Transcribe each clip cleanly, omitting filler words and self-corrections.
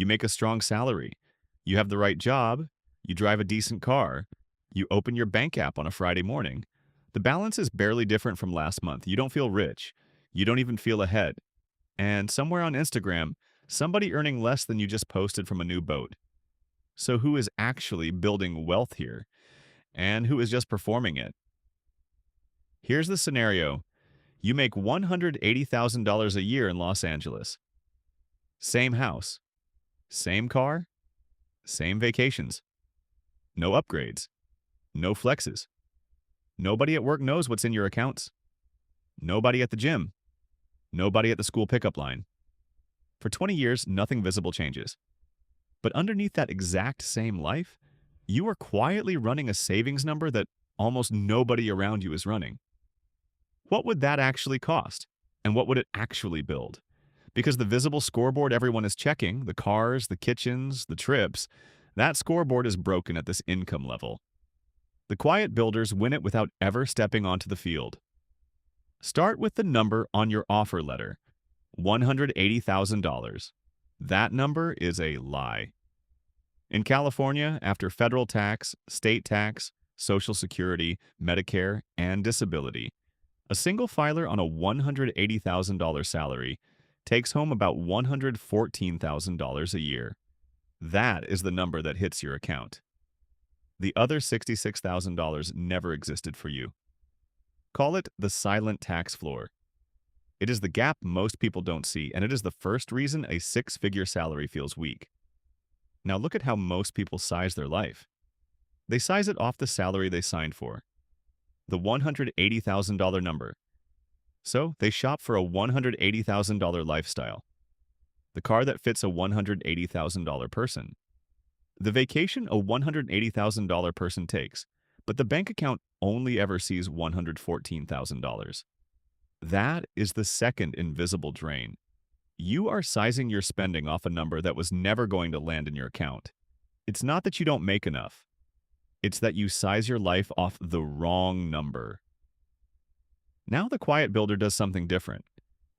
You make a strong salary. You have the right job. You drive a decent car. You open your bank app on a Friday morning. The balance is barely different from last month. You don't feel rich. You don't even feel ahead. And somewhere on Instagram, somebody earning less than you just posted from a new boat. So who is actually building wealth here? And who is just performing it? Here's the scenario. You make $180,000 a year in Los Angeles. Same house, same car, same vacations. No upgrades, no flexes. Nobody at work knows what's in your accounts. Nobody at the gym. Nobody at the school pickup line. For 20 years, nothing visible changes. But underneath that exact same life, you are quietly running a savings number that almost nobody around you is running. What would that actually cost? And what would it actually build? Because the visible scoreboard everyone is checking, the cars, the kitchens, the trips, that scoreboard is broken at this income level. The quiet builders win it without ever stepping onto the field. Start with the number on your offer letter, $180,000. That number is a lie. In California, after federal tax, state tax, Social Security, Medicare, and disability, a single filer on a $180,000 salary takes home about $114,000 a year. That is the number that hits your account. The other $66,000 never existed for you. Call it the silent tax floor. It is the gap most people don't see, and it is the first reason a six-figure salary feels weak. Now look at how most people size their life. They size it off the salary they signed for, the $180,000 number. So they shop for a $180,000 lifestyle, the car that fits a $180,000 person, the vacation a $180,000 person takes, but the bank account only ever sees $114,000. That is the second invisible drain. You are sizing your spending off a number that was never going to land in your account. It's not that you don't make enough. It's that you size your life off the wrong number. Now the quiet builder does something different.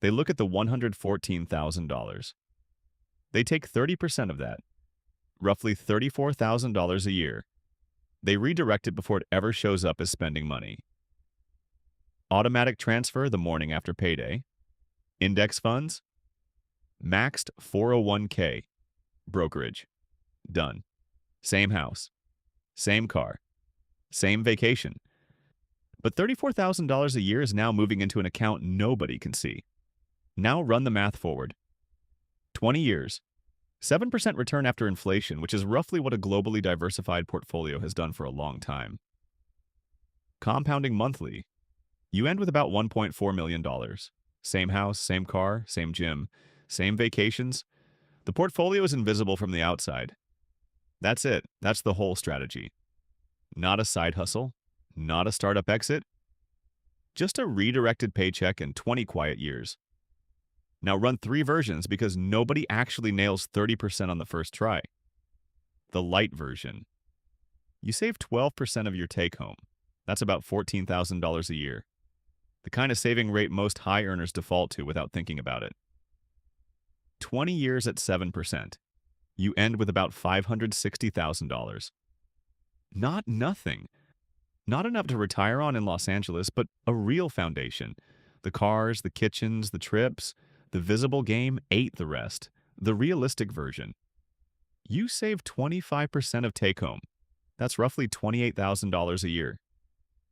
They look at the $114,000. They take 30% of that, roughly $34,000 a year. They redirect it before it ever shows up as spending money. Automatic transfer the morning after payday. Index funds. Maxed 401k. Brokerage. Done. Same house. Same car. Same vacation. But $34,000 a year is now moving into an account nobody can see. Now run the math forward. 20 years. 7% return after inflation, which is roughly what a globally diversified portfolio has done for a long time. Compounding monthly. You end with about $1.4 million. Same house, same car, same gym, same vacations. The portfolio is invisible from the outside. That's it. That's the whole strategy. Not a side hustle, not a startup exit, just a redirected paycheck and 20 quiet years. Now run 3 versions because nobody actually nails 30% on the first try. The light version. You save 12% of your take-home. That's about $14,000 a year. The kind of saving rate most high earners default to without thinking about it. 20 years at 7%. You end with about $560,000. Not nothing. Not enough to retire on in Los Angeles, but a real foundation. The cars, the kitchens, the trips, the visible game ate the rest. The realistic version. You save 25% of take-home. That's roughly $28,000 a year.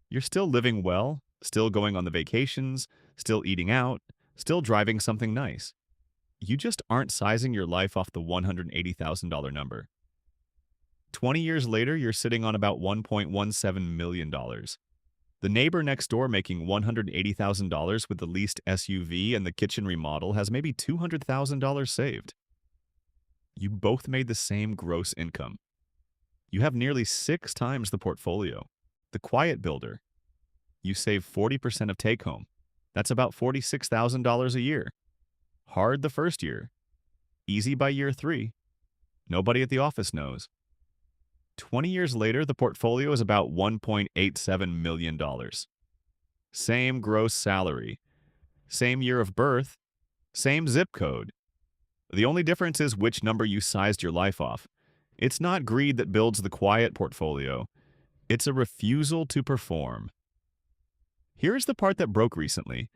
You're still living well, still going on the vacations, still eating out, still driving something nice. You just aren't sizing your life off the $180,000 number. 20 years later, you're sitting on about $1.17 million. The neighbor next door making $180,000 with the leased SUV and the kitchen remodel has maybe $200,000 saved. You both made the same gross income. You have nearly 6 times the portfolio. The quiet builder. You save 40% of take-home. That's about $46,000 a year. Hard the first year. Easy by year 3. Nobody at the office knows. 20 years later, the portfolio is about $1.87 million. Same gross salary. Same year of birth. Same zip code. The only difference is which number you sized your life off. It's not greed that builds the quiet portfolio. It's a refusal to perform. Here's the part that broke recently.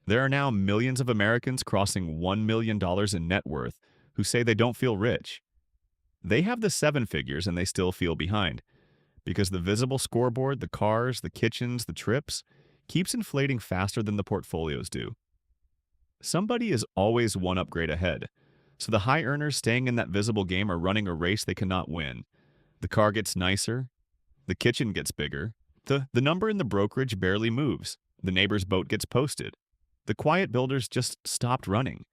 There are now millions of Americans crossing $1 million in net worth who say they don't feel rich. They have the seven figures and they still feel behind because the visible scoreboard, the cars, the kitchens, the trips keeps inflating faster than the portfolios do. Somebody is always one upgrade ahead, so the high earners staying in that visible game are running a race they cannot win. The car gets nicer, the kitchen gets bigger, the number in the brokerage barely moves, the neighbor's boat gets posted. The quiet builders just stopped running.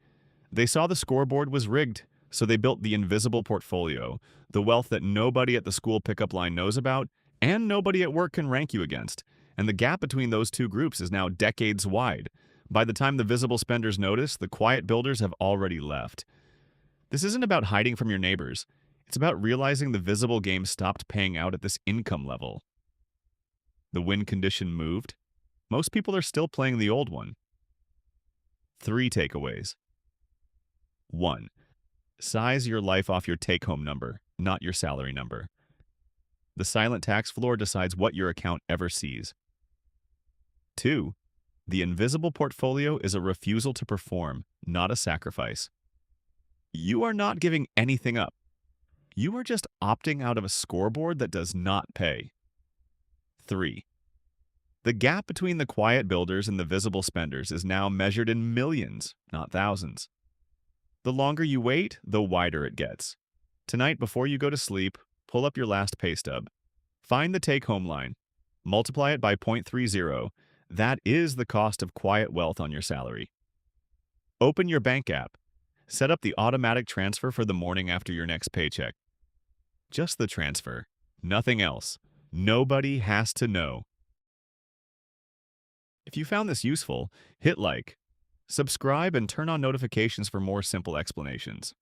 They saw the scoreboard was rigged, so they built the invisible portfolio, the wealth that nobody at the school pickup line knows about and nobody at work can rank you against. And the gap between those two groups is now decades wide. By the time the visible spenders notice, the quiet builders have already left. This isn't about hiding from your neighbors. It's about realizing the visible game stopped paying out at this income level. The win condition moved. Most people are still playing the old one. 3 takeaways. 1. Size your life off your take-home number, not your salary number. The silent tax floor decides what your account ever sees. 2. The invisible portfolio is a refusal to perform, not a sacrifice. You are not giving anything up. You are just opting out of a scoreboard that does not pay. 3. The gap between the quiet builders and the visible spenders is now measured in millions, not thousands. The longer you wait, the wider it gets. Tonight, before you go to sleep, pull up your last pay stub. Find the take-home line. Multiply it by 0.30. That is the cost of quiet wealth on your salary. Open your bank app. Set up the automatic transfer for the morning after your next paycheck. Just the transfer. Nothing else. Nobody has to know. If you found this useful, hit like, subscribe, and turn on notifications for more simple explanations.